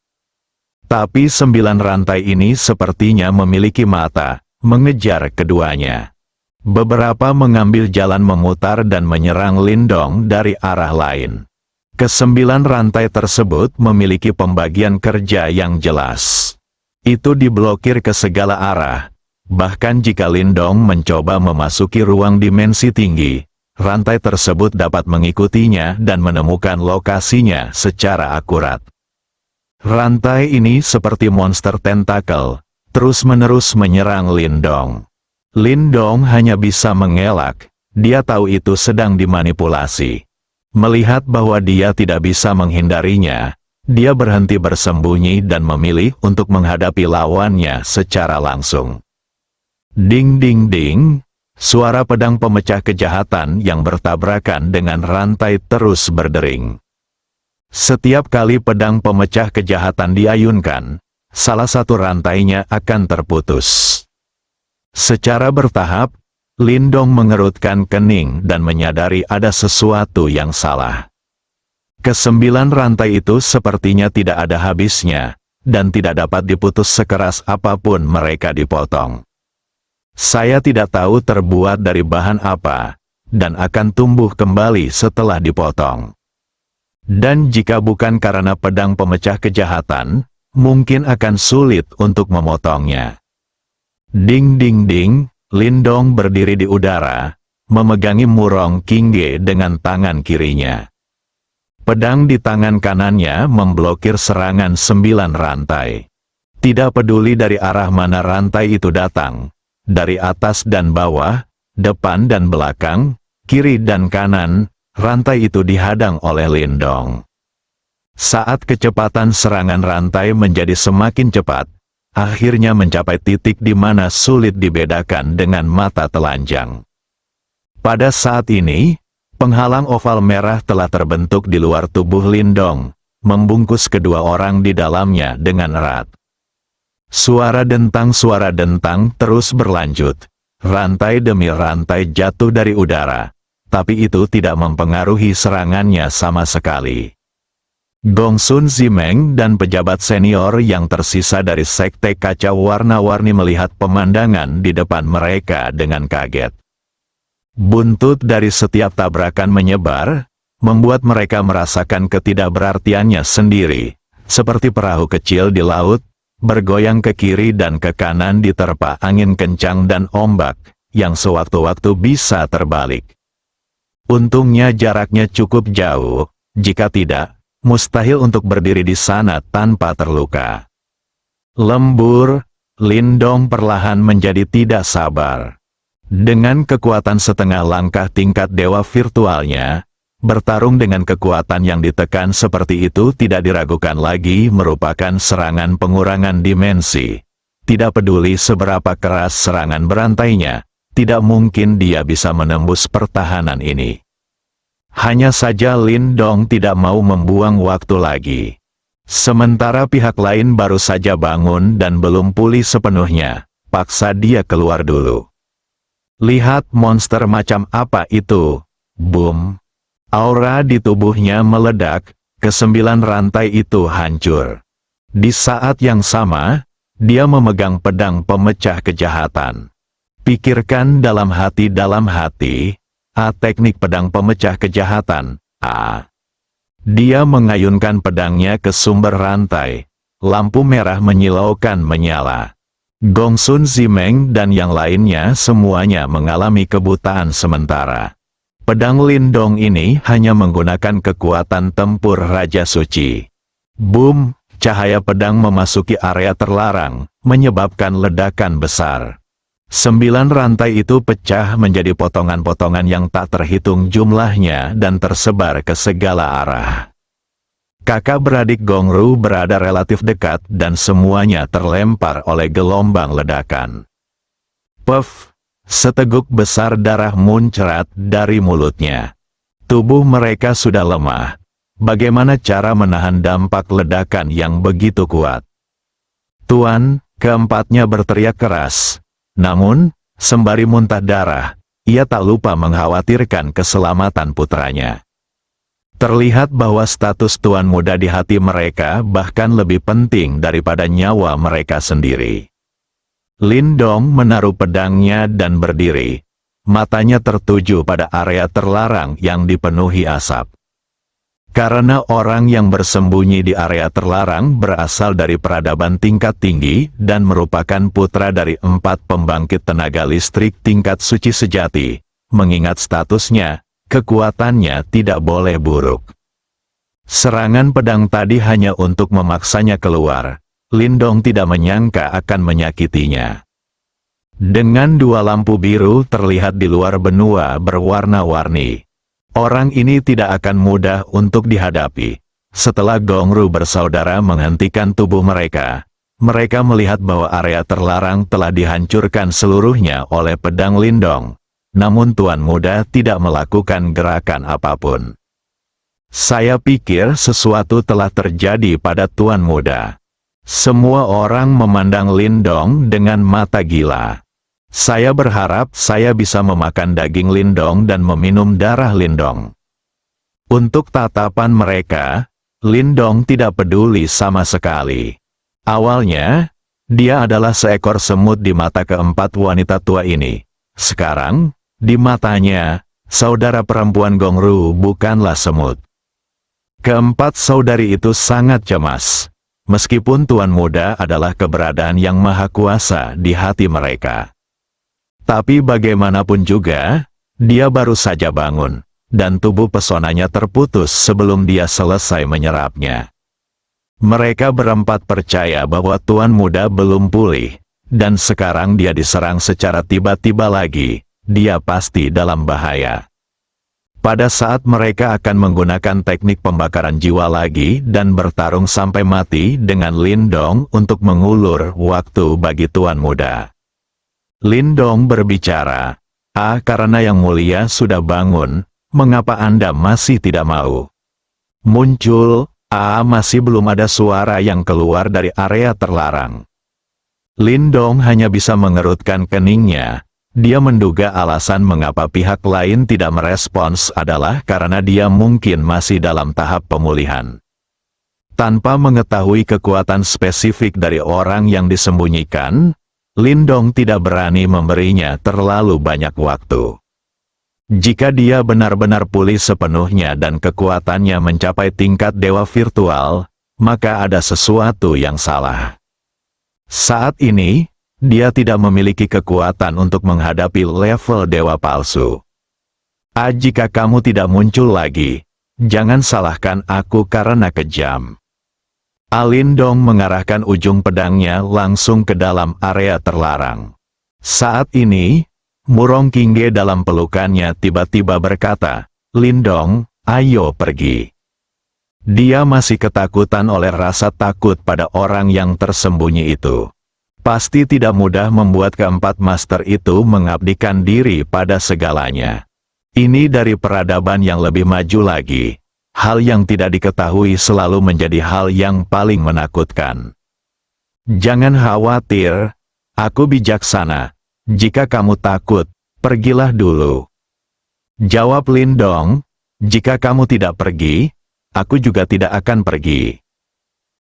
Tapi 9 rantai ini sepertinya memiliki mata, mengejar keduanya. Beberapa mengambil jalan memutar dan menyerang Lindong dari arah lain. Ke-9 rantai tersebut memiliki pembagian kerja yang jelas. Itu diblokir ke segala arah. Bahkan jika Lindong mencoba memasuki ruang dimensi tinggi, rantai tersebut dapat mengikutinya dan menemukan lokasinya secara akurat. Rantai ini seperti monster tentakel, terus-menerus menyerang Lindong. Lindong hanya bisa mengelak, dia tahu itu sedang dimanipulasi. Melihat bahwa dia tidak bisa menghindarinya, dia berhenti bersembunyi dan memilih untuk menghadapi lawannya secara langsung. Ding ding ding, suara pedang pemecah kejahatan yang bertabrakan dengan rantai terus berdering. Setiap kali pedang pemecah kejahatan diayunkan, salah satu rantainya akan terputus. Secara bertahap, Lindong mengerutkan kening dan menyadari ada sesuatu yang salah. Kesembilan rantai itu sepertinya tidak ada habisnya, dan tidak dapat diputus sekeras apapun mereka dipotong. Saya tidak tahu terbuat dari bahan apa, dan akan tumbuh kembali setelah dipotong. Dan jika bukan karena pedang pemecah kejahatan, mungkin akan sulit untuk memotongnya. Ding ding ding, Lindong berdiri di udara, memegangi Murong Qingge dengan tangan kirinya. Pedang di tangan kanannya memblokir serangan 9 rantai. Tidak peduli dari arah mana rantai itu datang, dari atas dan bawah, depan dan belakang, kiri dan kanan, rantai itu dihadang oleh Lindong. Saat kecepatan serangan rantai menjadi semakin cepat, akhirnya mencapai titik di mana sulit dibedakan dengan mata telanjang. Pada saat ini, penghalang oval merah telah terbentuk di luar tubuh Lindong, membungkus kedua orang di dalamnya dengan erat. Suara dentang terus berlanjut. Rantai demi rantai jatuh dari udara, tapi itu tidak mempengaruhi serangannya sama sekali. Gongsun Zimeng dan pejabat senior yang tersisa dari sekte kaca warna-warni melihat pemandangan di depan mereka dengan kaget. Buntut dari setiap tabrakan menyebar, membuat mereka merasakan ketidakberartiannya sendiri, seperti perahu kecil di laut, bergoyang ke kiri dan ke kanan diterpa angin kencang dan ombak, yang sewaktu-waktu bisa terbalik. Untungnya jaraknya cukup jauh, jika tidak, mustahil untuk berdiri di sana tanpa terluka. Lembur, Lindong perlahan menjadi tidak sabar. Dengan kekuatan setengah langkah tingkat dewa virtualnya, bertarung dengan kekuatan yang ditekan seperti itu tidak diragukan lagi merupakan serangan pengurangan dimensi. Tidak peduli seberapa keras serangan berantainya, tidak mungkin dia bisa menembus pertahanan ini. Hanya saja Lindong tidak mau membuang waktu lagi. Sementara pihak lain baru saja bangun dan belum pulih sepenuhnya, paksa dia keluar dulu. Lihat monster macam apa itu. Boom. Aura di tubuhnya meledak, kesembilan rantai itu hancur. Di saat yang sama, dia memegang pedang pemecah kejahatan. Pikirkan dalam hati, teknik pedang pemecah kejahatan, Dia mengayunkan pedangnya ke sumber rantai. Lampu merah menyilaukan menyala. Gongsun Zimeng dan yang lainnya semuanya mengalami kebutaan sementara. Pedang Lindong ini hanya menggunakan kekuatan tempur Raja Suci. Boom, cahaya pedang memasuki area terlarang, menyebabkan ledakan besar. 9 rantai itu pecah menjadi potongan-potongan yang tak terhitung jumlahnya dan tersebar ke segala arah. Kakak beradik Gongru berada relatif dekat dan semuanya terlempar oleh gelombang ledakan. Puff, seteguk besar darah muncrat dari mulutnya. Tubuh mereka sudah lemah. Bagaimana cara menahan dampak ledakan yang begitu kuat? Tuan, keempatnya berteriak keras. Namun, sembari muntah darah, ia tak lupa mengkhawatirkan keselamatan putranya. Terlihat bahwa status tuan muda di hati mereka bahkan lebih penting daripada nyawa mereka sendiri. Lindong menaruh pedangnya dan berdiri. Matanya tertuju pada area terlarang yang dipenuhi asap. Karena orang yang bersembunyi di area terlarang berasal dari peradaban tingkat tinggi dan merupakan putra dari 4 pembangkit tenaga listrik tingkat suci sejati, mengingat statusnya, kekuatannya tidak boleh buruk. Serangan pedang tadi hanya untuk memaksanya keluar. Lindong tidak menyangka akan menyakitinya. Dengan dua lampu biru terlihat di luar benua berwarna-warni. Orang ini tidak akan mudah untuk dihadapi. Setelah Gongru bersaudara menghentikan tubuh mereka, mereka melihat bahwa area terlarang telah dihancurkan seluruhnya oleh pedang Lindong. Namun Tuan Muda tidak melakukan gerakan apapun. Saya pikir sesuatu telah terjadi pada Tuan Muda. Semua orang memandang Lindong dengan mata gila. Saya berharap saya bisa memakan daging Lindong dan meminum darah Lindong. Untuk tatapan mereka, Lindong tidak peduli sama sekali. Awalnya, dia adalah seekor semut di mata keempat wanita tua ini. Sekarang, di matanya, saudara perempuan Gongru bukanlah semut. Keempat saudari itu sangat cemas. Meskipun Tuan Muda adalah keberadaan yang maha kuasa di hati mereka. Tapi bagaimanapun juga, dia baru saja bangun, dan tubuh pesonanya terputus sebelum dia selesai menyerapnya. Mereka berempat percaya bahwa Tuan Muda belum pulih, dan sekarang dia diserang secara tiba-tiba lagi, dia pasti dalam bahaya. Pada saat mereka akan menggunakan teknik pembakaran jiwa lagi dan bertarung sampai mati dengan Lindong untuk mengulur waktu bagi Tuan Muda. Lindong berbicara, karena Yang Mulia sudah bangun, mengapa Anda masih tidak mau? Muncul, masih belum ada suara yang keluar dari area terlarang. Lindong hanya bisa mengerutkan keningnya. Dia menduga alasan mengapa pihak lain tidak merespons adalah karena dia mungkin masih dalam tahap pemulihan. Tanpa mengetahui kekuatan spesifik dari orang yang disembunyikan, Lindong tidak berani memberinya terlalu banyak waktu. Jika dia benar-benar pulih sepenuhnya dan kekuatannya mencapai tingkat dewa virtual, maka ada sesuatu yang salah. Saat ini, dia tidak memiliki kekuatan untuk menghadapi level dewa palsu. Jika kamu tidak muncul lagi, jangan salahkan aku karena kejam. Lindong mengarahkan ujung pedangnya langsung ke dalam area terlarang. Saat ini, Murong Kingge dalam pelukannya tiba-tiba berkata, Lindong, ayo pergi. Dia masih ketakutan oleh rasa takut pada orang yang tersembunyi itu. Pasti tidak mudah membuat keempat master itu mengabdikan diri pada segalanya. Ini dari peradaban yang lebih maju lagi. Hal yang tidak diketahui selalu menjadi hal yang paling menakutkan. Jangan khawatir, aku bijaksana. Jika kamu takut, pergilah dulu. Jawab Lindong, jika kamu tidak pergi, aku juga tidak akan pergi.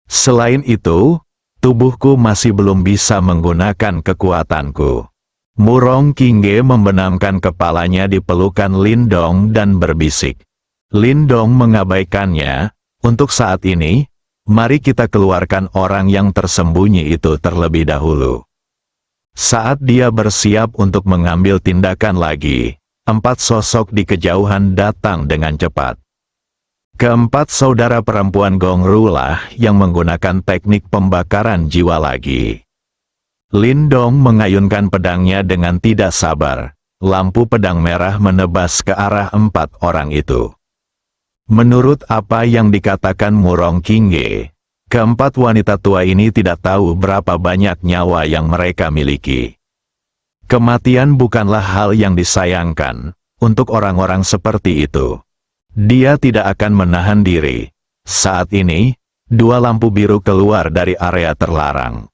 Selain itu, tubuhku masih belum bisa menggunakan kekuatanku. Murong Kingge membenamkan kepalanya di pelukan Lindong dan berbisik. Lindong mengabaikannya, untuk saat ini, mari kita keluarkan orang yang tersembunyi itu terlebih dahulu. Saat dia bersiap untuk mengambil tindakan lagi, empat sosok di kejauhan datang dengan cepat. Keempat saudara perempuan Gongru lah yang menggunakan teknik pembakaran jiwa lagi. Lindong mengayunkan pedangnya dengan tidak sabar. Lampu pedang merah menebas ke arah empat orang itu. Menurut apa yang dikatakan Murong Kingge, keempat wanita tua ini tidak tahu berapa banyak nyawa yang mereka miliki. Kematian bukanlah hal yang disayangkan untuk orang-orang seperti itu. Dia tidak akan menahan diri. Saat ini, dua lampu biru keluar dari area terlarang.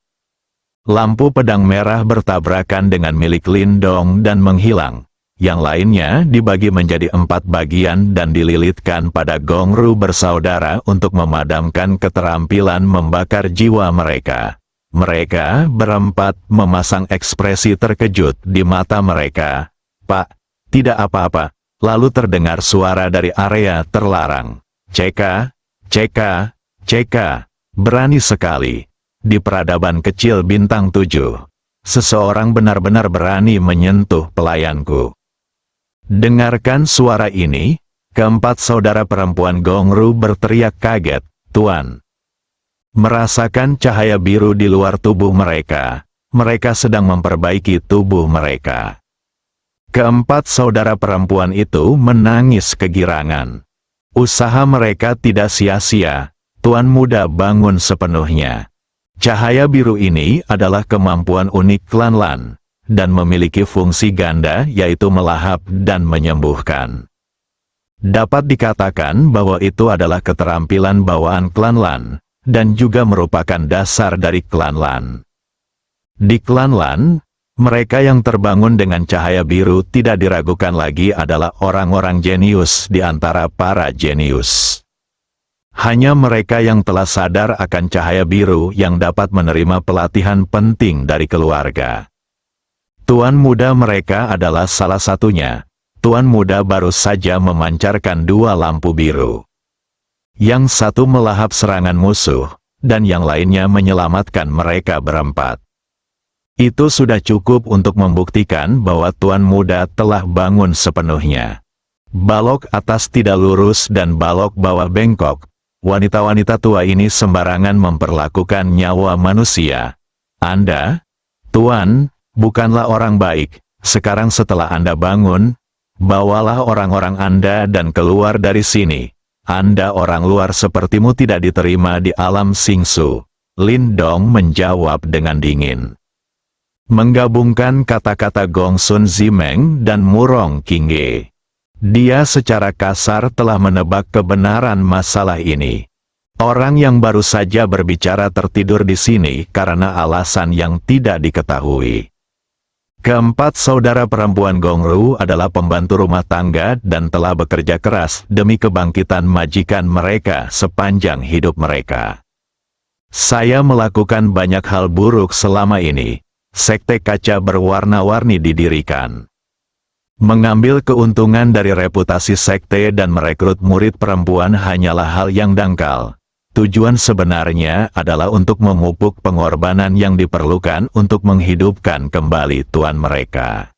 Lampu pedang merah bertabrakan dengan milik Lindong dan menghilang. Yang lainnya dibagi menjadi 4 bagian dan dililitkan pada Gongru bersaudara untuk memadamkan keterampilan membakar jiwa mereka. Mereka berempat memasang ekspresi terkejut di mata mereka. Pak, tidak apa-apa. Lalu terdengar suara dari area terlarang. CK, CK, CK, berani sekali. Di peradaban kecil bintang 7, seseorang benar-benar berani menyentuh pelayanku. Dengarkan suara ini, keempat saudara perempuan Gongru berteriak kaget, "Tuan!" Merasakan cahaya biru di luar tubuh mereka. Mereka sedang memperbaiki tubuh mereka. Keempat saudara perempuan itu menangis kegirangan. Usaha mereka tidak sia-sia. Tuan muda bangun sepenuhnya. Cahaya biru ini adalah kemampuan unik klan Lan, dan memiliki fungsi ganda yaitu melahap dan menyembuhkan. Dapat dikatakan bahwa itu adalah keterampilan bawaan klan Lan, dan juga merupakan dasar dari klan Lan. Di klan Lan, mereka yang terbangun dengan cahaya biru tidak diragukan lagi adalah orang-orang jenius di antara para jenius. Hanya mereka yang telah sadar akan cahaya biru yang dapat menerima pelatihan penting dari keluarga. Tuan muda mereka adalah salah satunya. Tuan muda baru saja memancarkan 2 lampu biru. Yang satu melahap serangan musuh, dan yang lainnya menyelamatkan mereka berempat. Itu sudah cukup untuk membuktikan bahwa Tuan muda telah bangun sepenuhnya. Balok atas tidak lurus dan balok bawah bengkok. Wanita-wanita tua ini sembarangan memperlakukan nyawa manusia. Anda, Tuan, bukanlah orang baik. Sekarang setelah Anda bangun, bawalah orang-orang Anda dan keluar dari sini. Anda orang luar sepertimu tidak diterima di alam Singsu. Lin Dong menjawab dengan dingin. Menggabungkan kata-kata Gong Sun Zimeng dan Murong Qingge. Dia secara kasar telah menebak kebenaran masalah ini. Orang yang baru saja berbicara tertidur di sini karena alasan yang tidak diketahui. Keempat saudara perempuan Gongru adalah pembantu rumah tangga dan telah bekerja keras demi kebangkitan majikan mereka sepanjang hidup mereka. Saya melakukan banyak hal buruk selama ini. Sekte kaca berwarna-warni didirikan. Mengambil keuntungan dari reputasi sekte dan merekrut murid perempuan hanyalah hal yang dangkal. Tujuan sebenarnya adalah untuk memupuk pengorbanan yang diperlukan untuk menghidupkan kembali tuan mereka.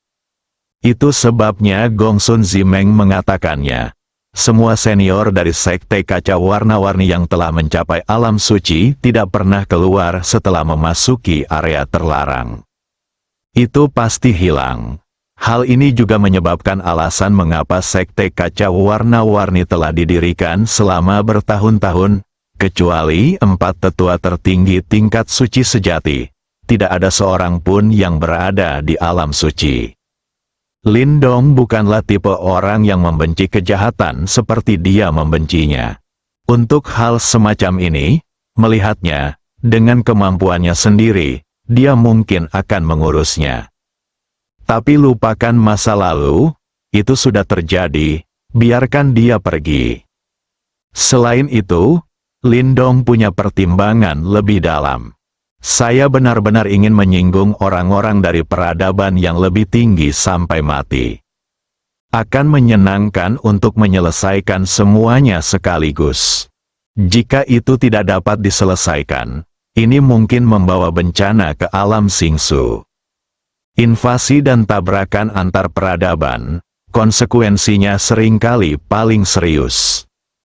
Itu sebabnya Gong Sun Zimeng mengatakannya. Semua senior dari sekte kaca warna-warni yang telah mencapai alam suci tidak pernah keluar setelah memasuki area terlarang. Itu pasti hilang. Hal ini juga menyebabkan alasan mengapa sekte kaca warna-warni telah didirikan selama bertahun-tahun. Kecuali 4 tetua tertinggi tingkat suci sejati, tidak ada seorang pun yang berada di alam suci. Lin Dong bukanlah tipe orang yang membenci kejahatan seperti dia membencinya. Untuk hal semacam ini, melihatnya, dengan kemampuannya sendiri, dia mungkin akan mengurusnya. Tapi lupakan masa lalu, itu sudah terjadi, biarkan dia pergi. Selain itu, Lin Dong punya pertimbangan lebih dalam. Saya benar-benar ingin menyinggung orang-orang dari peradaban yang lebih tinggi sampai mati. Akan menyenangkan untuk menyelesaikan semuanya sekaligus. Jika itu tidak dapat diselesaikan, ini mungkin membawa bencana ke alam Singsu. Invasi dan tabrakan antar peradaban, konsekuensinya seringkali paling serius.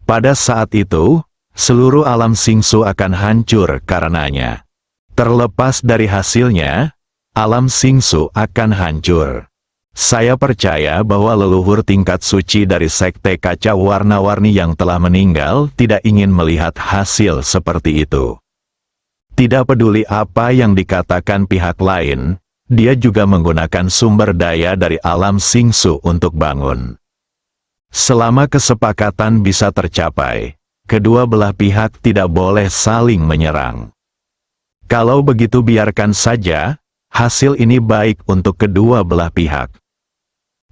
Pada saat itu, seluruh alam Singsu akan hancur karenanya. Terlepas dari hasilnya, alam Singsu akan hancur. Saya percaya bahwa leluhur tingkat suci dari sekte kaca warna-warni yang telah meninggal tidak ingin melihat hasil seperti itu. Tidak peduli apa yang dikatakan pihak lain, dia juga menggunakan sumber daya dari alam Singsu untuk bangun. Selama kesepakatan bisa tercapai, kedua belah pihak tidak boleh saling menyerang. Kalau begitu biarkan saja, hasil ini baik untuk kedua belah pihak.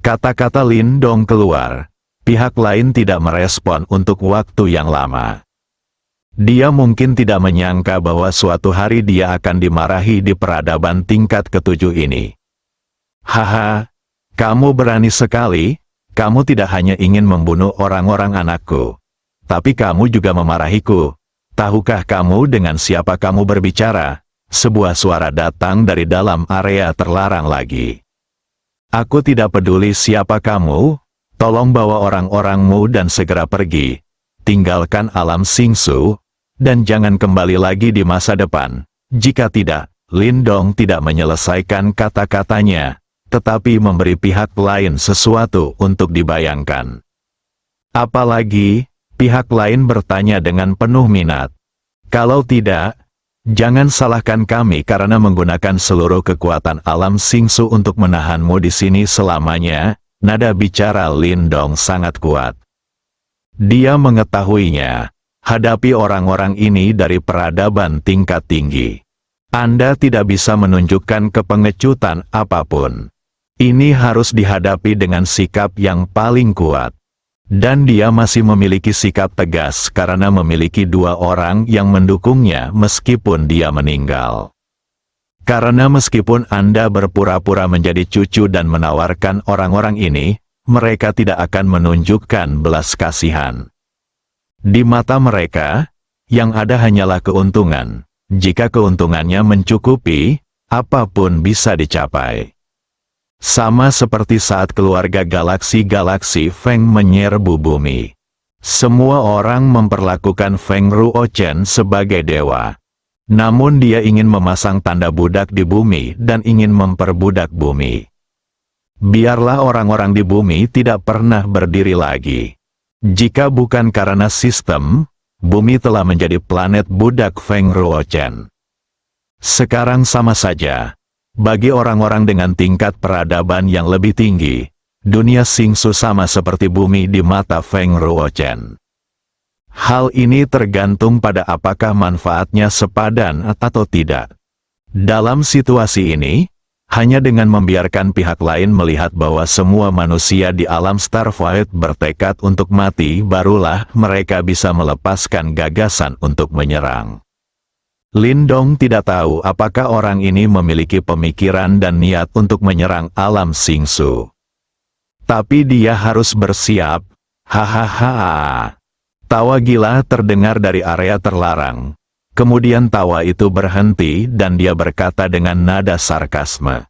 Kata-kata Lin Dong keluar, pihak lain tidak merespon untuk waktu yang lama. Dia mungkin tidak menyangka bahwa suatu hari dia akan dimarahi di peradaban tingkat ke-7 ini. Haha, kamu berani sekali, kamu tidak hanya ingin membunuh orang-orang anakku. Tapi kamu juga memarahiku. Tahukah kamu dengan siapa kamu berbicara? Sebuah suara datang dari dalam area terlarang lagi. Aku tidak peduli siapa kamu, tolong bawa orang-orangmu dan segera pergi. Tinggalkan alam Singsu, dan jangan kembali lagi di masa depan. Jika tidak, Lindong tidak menyelesaikan kata-katanya, tetapi memberi pihak lain sesuatu untuk dibayangkan. Apalagi, pihak lain bertanya dengan penuh minat. Kalau tidak, jangan salahkan kami karena menggunakan seluruh kekuatan alam Singsu untuk menahanmu di sini selamanya. Nada bicara Lindong sangat kuat. Dia mengetahuinya, hadapi orang-orang ini dari peradaban tingkat tinggi. Anda tidak bisa menunjukkan kepengecutan apapun. Ini harus dihadapi dengan sikap yang paling kuat. Dan dia masih memiliki sikap tegas karena memiliki dua orang yang mendukungnya meskipun dia meninggal. Karena meskipun Anda berpura-pura menjadi cucu dan menawarkan orang-orang ini, mereka tidak akan menunjukkan belas kasihan. Di mata mereka, yang ada hanyalah keuntungan. Jika keuntungannya mencukupi, apapun bisa dicapai. Sama seperti saat keluarga galaksi-galaksi Feng menyerbu bumi. Semua orang memperlakukan Feng Ruochen sebagai dewa. Namun dia ingin memasang tanda budak di bumi dan ingin memperbudak bumi. Biarlah orang-orang di bumi tidak pernah berdiri lagi. Jika bukan karena sistem, bumi telah menjadi planet budak Feng Ruochen. Sekarang sama saja. Bagi orang-orang dengan tingkat peradaban yang lebih tinggi, dunia Singsu sama seperti bumi di mata Feng Ruochen. Hal ini tergantung pada apakah manfaatnya sepadan atau tidak. Dalam situasi ini, hanya dengan membiarkan pihak lain melihat bahwa semua manusia di alam Starfield bertekad untuk mati, barulah mereka bisa melepaskan gagasan untuk menyerang. Lindong tidak tahu apakah orang ini memiliki pemikiran dan niat untuk menyerang alam Singsu. Tapi dia harus bersiap. Hahaha. Tawa gila terdengar dari area terlarang. Kemudian tawa itu berhenti dan dia berkata dengan nada sarkasme.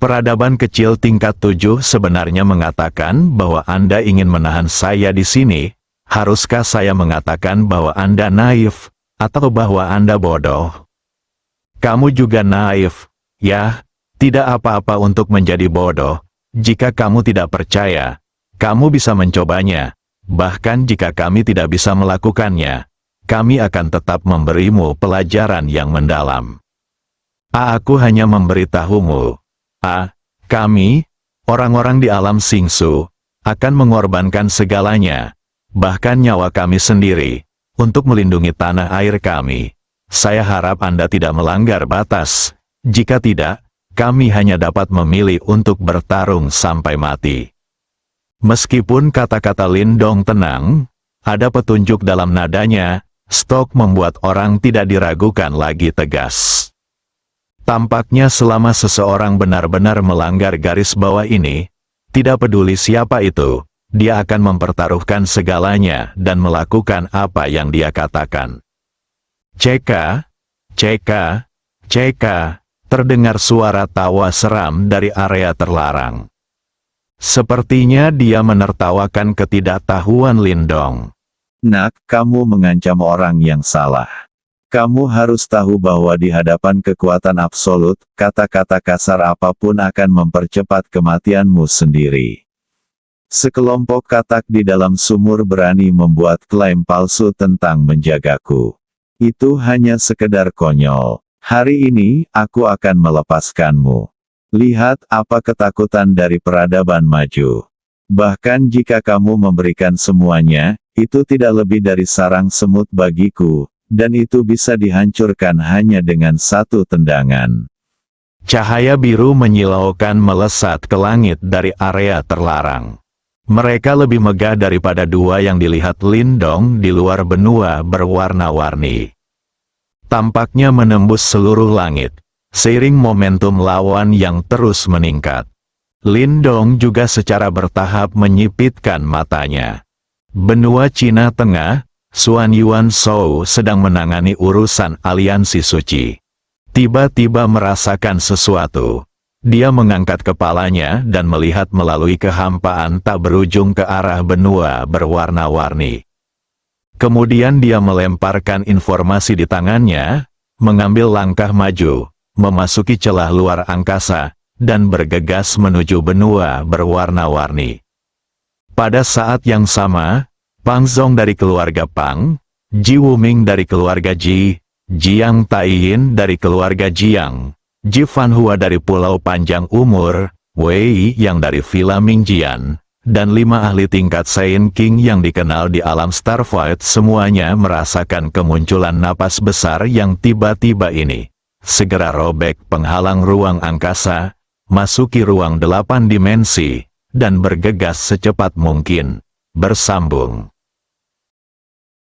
Peradaban kecil tingkat 7 sebenarnya mengatakan bahwa Anda ingin menahan saya di sini. Haruskah saya mengatakan bahwa Anda naif? Atau bahwa Anda bodoh? Kamu juga naif, ya? Tidak apa-apa untuk menjadi bodoh. Jika kamu tidak percaya, kamu bisa mencobanya. Bahkan jika kami tidak bisa melakukannya, kami akan tetap memberimu pelajaran yang mendalam. Aku hanya memberitahumu. Kami, orang-orang di alam Singsu, akan mengorbankan segalanya, bahkan nyawa kami sendiri, untuk melindungi tanah air kami. Saya harap Anda tidak melanggar batas. Jika tidak, kami hanya dapat memilih untuk bertarung sampai mati. Meskipun kata-kata Lindong tenang, ada petunjuk dalam nadanya. Stok membuat orang tidak diragukan lagi tegas. Tampaknya selama seseorang benar-benar melanggar garis bawah ini, tidak peduli siapa itu, dia akan mempertaruhkan segalanya dan melakukan apa yang dia katakan. Ceka, ceka, ceka, terdengar suara tawa seram dari area terlarang. Sepertinya dia menertawakan ketidaktahuan Lindong. Nak, kamu mengancam orang yang salah. Kamu harus tahu bahwa di hadapan kekuatan absolut, kata-kata kasar apapun akan mempercepat kematianmu sendiri. Sekelompok katak di dalam sumur berani membuat klaim palsu tentang menjagaku. Itu hanya sekedar konyol. Hari ini, aku akan melepaskanmu. Lihat apa ketakutan dari peradaban maju. Bahkan jika kamu memberikan semuanya, itu tidak lebih dari sarang semut bagiku, dan itu bisa dihancurkan hanya dengan satu tendangan. Cahaya biru menyilaukan melesat ke langit dari area terlarang. Mereka lebih megah daripada dua yang dilihat Lindong di luar benua berwarna-warni. Tampaknya menembus seluruh langit, seiring momentum lawan yang terus meningkat. Lindong juga secara bertahap menyipitkan matanya. Benua Cina Tengah, Xuan Yuan Shou sedang menangani urusan aliansi suci. Tiba-tiba merasakan sesuatu. Dia mengangkat kepalanya dan melihat melalui kehampaan tak berujung ke arah benua berwarna-warni. Kemudian dia melemparkan informasi di tangannya, mengambil langkah maju, memasuki celah luar angkasa, dan bergegas menuju benua berwarna-warni. Pada saat yang sama, Pang Zong dari keluarga Pang, Ji Wuming dari keluarga Ji, Jiang Taiyin dari keluarga Jiang, Ji Fanhua dari Pulau Panjang Umur, Wei yang dari Villa Mingjian, dan 5 ahli tingkat Saiyan King yang dikenal di alam Starfight semuanya merasakan kemunculan napas besar yang tiba-tiba ini. Segera robek penghalang ruang angkasa, masuki ruang 8 dimensi, dan bergegas secepat mungkin. Bersambung.